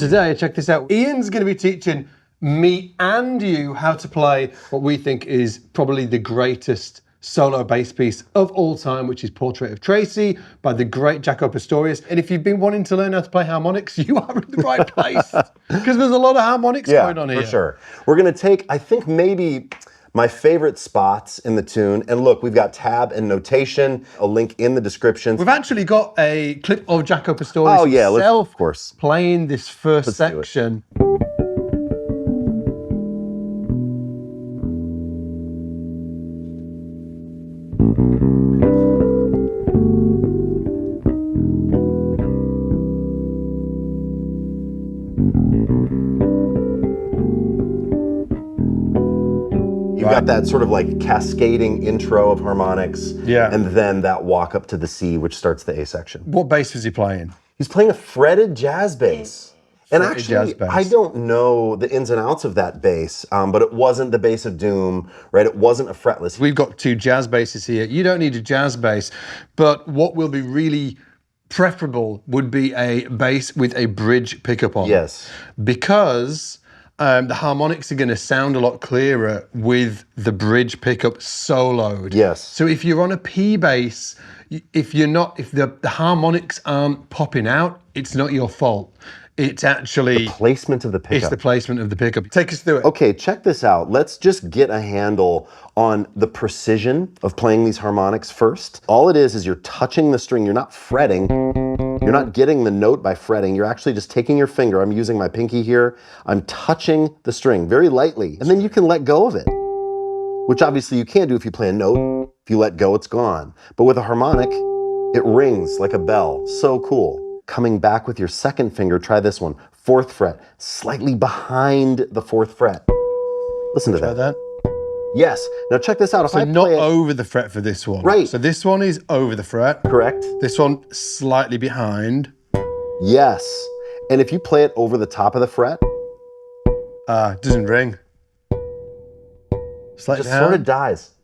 today, check this out. Ian's going to be teaching me and you how to play what we think is probably the greatest solo bass piece of all time, which is Portrait of Tracy by the great Jaco Pastorius. And if you've been wanting to learn how to play harmonics, you are in the right place, because there's a lot of harmonics going on here. For sure. We're going to take, I think, maybe my favorite spots in the tune. And look, we've got tab and notation, a link in the description. We've actually got a clip of Jaco Pastorius himself of course, playing this first section. You've got that sort of like cascading intro of harmonics, and then that walk up to the C, which starts the A section. What bass was he playing? He's playing a fretted jazz bass. And actually, I don't know the ins and outs of that bass, but it wasn't the bass of doom, right? It wasn't a fretless. We've got two jazz basses here. You don't need a jazz bass, but what will be really preferable would be a bass with a bridge pickup on. Yes. Because the harmonics are going to sound a lot clearer with the bridge pickup soloed. Yes. So if you're on a P bass, if the harmonics aren't popping out, it's not your fault. It's actually the placement of the pickup. It's the placement of the pickup. Take us through it. Okay, check this out. Let's just get a handle on the precision of playing these harmonics first. All it is you're touching the string. You're not fretting. You're not getting the note by fretting. You're actually just taking your finger. I'm using my pinky here. I'm touching the string very lightly. And then you can let go of it, which obviously you can't do if you play a note. If you let go, it's gone. But with a harmonic, it rings like a bell. So cool. Coming back with your second finger, try this one. 4th fret, slightly behind the 4th fret. Listen to that. Yes. Now check this out. If I not play over the fret for this one. Right. So this one is over the fret. Correct. This one slightly behind. Yes. And if you play it over the top of the fret, it doesn't ring. Slightly just down. sort of dies.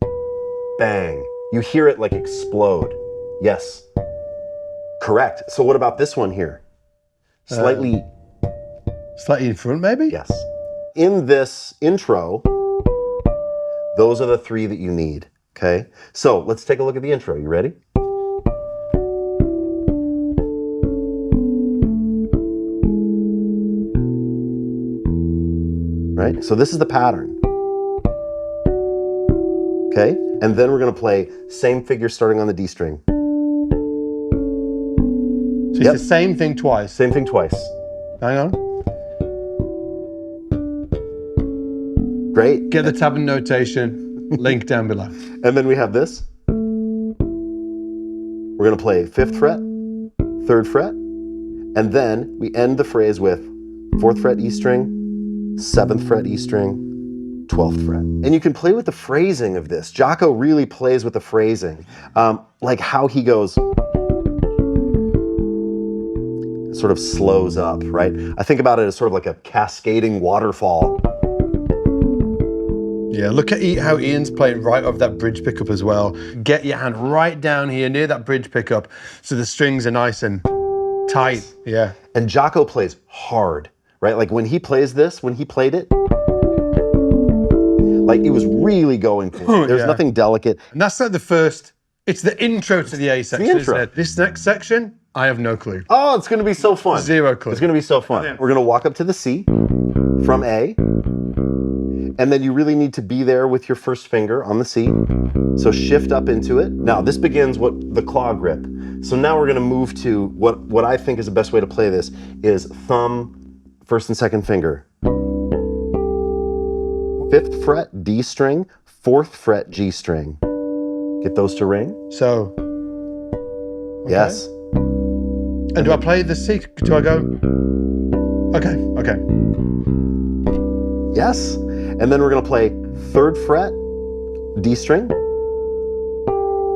Bang. You hear it like explode. Yes. Correct. So what about this one here? Slightly in front, maybe? Yes. In this intro, those are the 3 that you need, okay? So let's take a look at the intro. You ready? Right? So this is the pattern. Okay? And then we're going to play same figure starting on the D string. So it's the same thing twice. Same thing twice. Hang on. Great. Get the tab and notation, link down below. And then we have this. We're going to play 5th fret, 3rd fret, and then we end the phrase with 4th fret E string, 7th fret E string, 12th fret. And you can play with the phrasing of this. Jaco really plays with the phrasing, like how he goes, sort of slows up, right? I think about it as sort of like a cascading waterfall. Yeah, look at how Ian's playing right off that bridge pickup as well. Get your hand right down here near that bridge pickup so the strings are nice and tight. Yeah. And Jaco plays hard, right? Like when he plays this, when he played it, like he was really going for it. There's nothing delicate. And that's like the first, it's the intro to the A section, the intro. isn't it? This next section, I have no clue. Oh, it's going to be so fun. 0 clue. It's going to be so fun. We're going to walk up to the C from A, and then you really need to be there with your first finger on the C. So shift up into it. Now this begins what the claw grip. So now we're going to move to what I think is the best way to play this is thumb, 1st and 2nd finger. 5th fret D string, 4th fret G string. Get those to ring. So. Okay. Yes. And do I play the C? Do I go? Okay. Yes. And then we're going to play 3rd fret D string,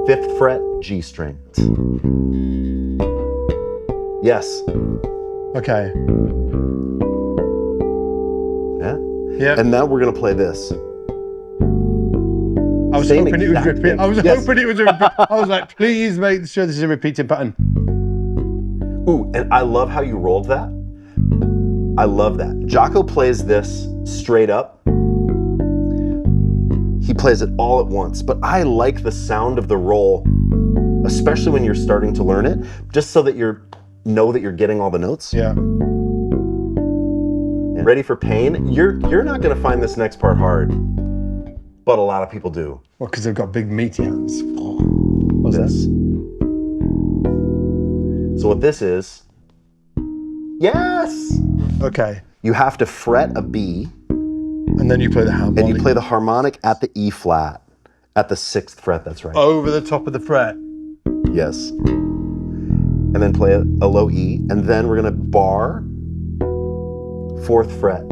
5th fret G string. Yes. Okay. Yeah. Yeah. And now we're going to play this. I was hoping it was repeat. I was hoping it was a repeat. I was like, please make sure this is a repeating pattern. Ooh, and I love how you rolled that. I love that. Jaco plays this straight up. He plays it all at once, but I like the sound of the roll, especially when you're starting to learn it, just so that you know that you're getting all the notes. Yeah. Ready for pain? You're not gonna find this next part hard, but a lot of people do. Well, because they've got big meaty hands. What's this? So what this is, yes! Okay. You have to fret a B, And then you play the harmonic. and you play the harmonic at the E flat, at the 6th fret, that's right. over the top of the fret. Yes. And then play a low E, and then we're gonna bar 4th fret.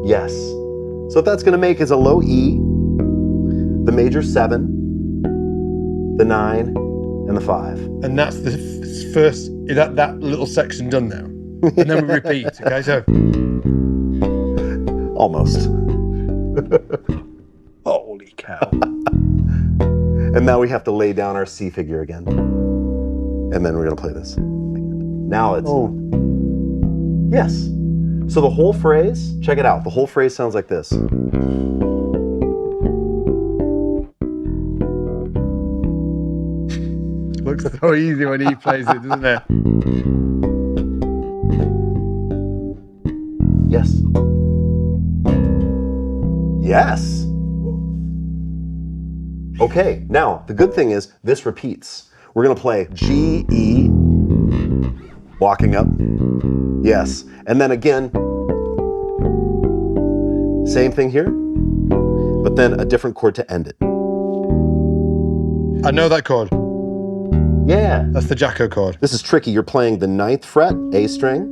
Yes. So what that's gonna make is a low E, the major 7, the 9, and the 5. And that's the first, that little section done now. And then we repeat, okay? So, Almost. holy cow. And now we have to lay down our C figure again. And then we're gonna play this. Now it's, yes. So the whole phrase, check it out. The whole phrase sounds like this. Looks so easy when he plays it, doesn't it? Yes. Yes. Okay, now the good thing is this repeats. We're gonna play G, E, walking up. Yes. And then again, same thing here, but then a different chord to end it. I know that chord. Yeah. That's the Jaco chord. This is tricky. You're playing the 9th fret, A string,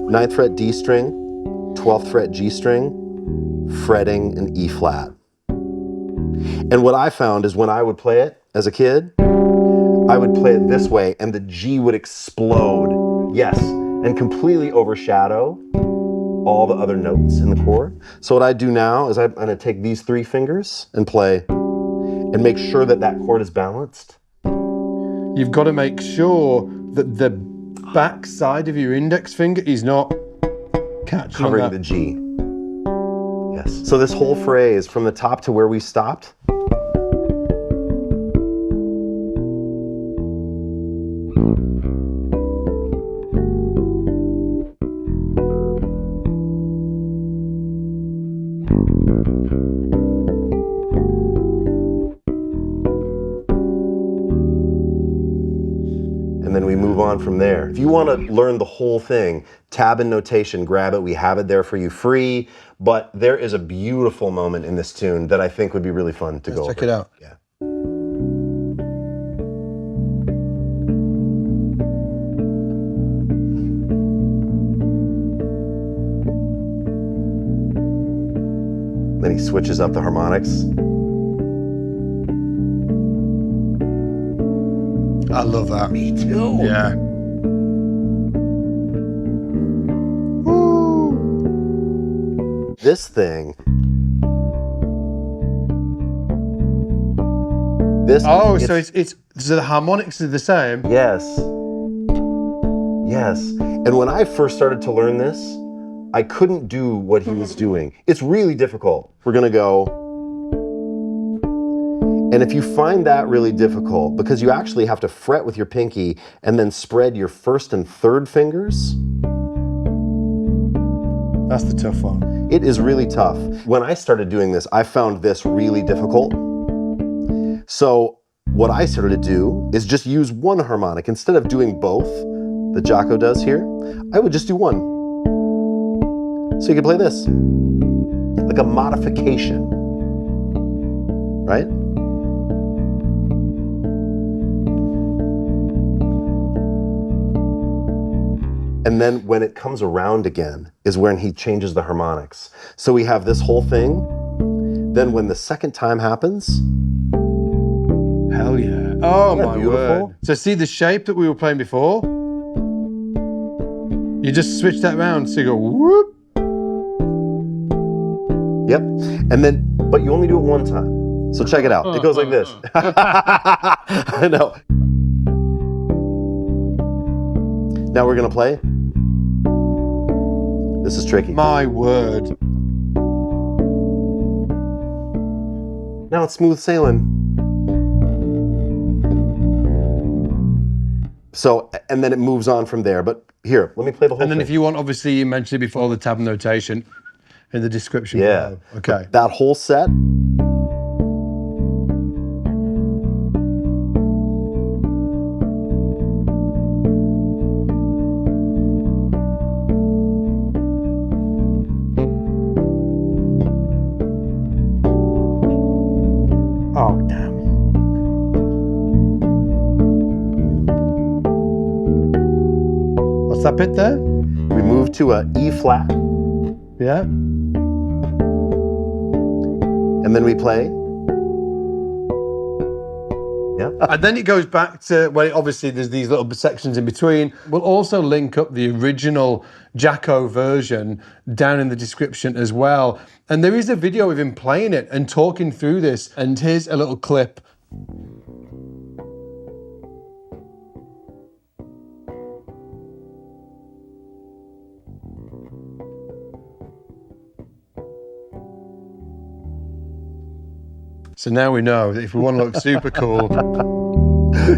9th fret, D string, 12th fret, G string, fretting an E flat. And what I found is when I would play it as a kid, I would play it this way and the G would explode. Yes, and completely overshadow all the other notes in the chord. So what I do now is I'm gonna take these 3 fingers and play and make sure that that chord is balanced. You've got to make sure that the back side of your index finger is not catching Covering on the that. G. Yes. So this whole phrase from the top to where we stopped. And then we move on from there. If you want to learn the whole thing, tab and notation, grab it. We have it there for you free. But there is a beautiful moment in this tune that I think would be really fun to go over. Check it out. Yeah. Then he switches up the harmonics. I love that. Me too. Yeah. This thing. This. Oh, so so the harmonics are the same. Yes. Yes. And when I first started to learn this, I couldn't do what he was doing. It's really difficult. We're gonna go. And if you find that really difficult, because you actually have to fret with your pinky and then spread your 1st and 3rd fingers, That's the tough one. it is really tough. When I started doing this, I found this really difficult. So what I started to do is just use one harmonic. Instead of doing both, the Jaco does here, I would just do one. So you can play this, like a modification, right? And then when it comes around again is when he changes the harmonics. So we have this whole thing. Then when the second time happens, Hell yeah. Oh Isn't that my beautiful? word. So see the shape that we were playing before? You just switch that around, so you go whoop. yep. And then, but you only do it one time. So check it out. It goes like this. I know. Now we're gonna play This is tricky. My word. Now it's smooth sailing. So, and then it moves on from there. But here, let me play the whole And then thing. if you want, obviously, you mentioned it before, the tab notation in the description below. Okay. That whole set. Oh, damn. What's that bit there? We move to a E flat, Yeah. and then we play. Yeah. And then it goes back to, well, obviously there's these little sections in between. We'll also link up the original Jaco version down in the description as well. And there is a video of him playing it and talking through this. And here's a little clip. So now we know that if we want to look super cool.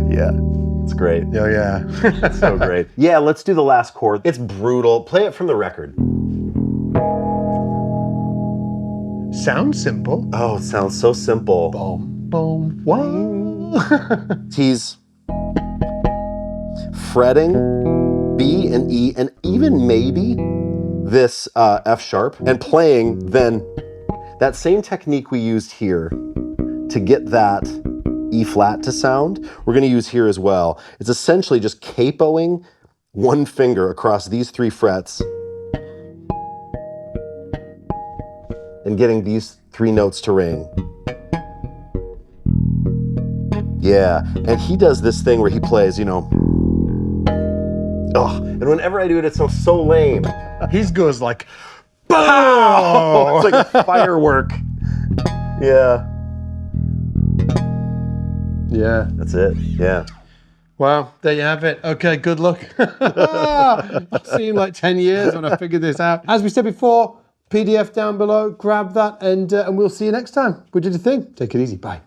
Yeah. It's great. Oh, yeah. So great. Yeah, let's do the last chord. It's brutal. Play it from the record. Sounds simple. Oh, it sounds so simple. Boom, boom, wow. He's fretting B and E and even maybe this F sharp and playing then that same technique we used here to get that E flat to sound, we're going to use here as well. It's essentially just capoing one finger across these 3 frets and getting these 3 notes to ring. Yeah, and he does this thing where he plays, you know, oh, and whenever I do it, it sounds so lame. His goes like, boom! Oh, it's like a firework. Yeah. Yeah. That's it. Yeah. Well, there you have it. Okay, good luck. It seemed like 10 years when I figured this out. As we said before, PDF down below, grab that, and we'll see you next time. We did a thing. Take it easy. Bye.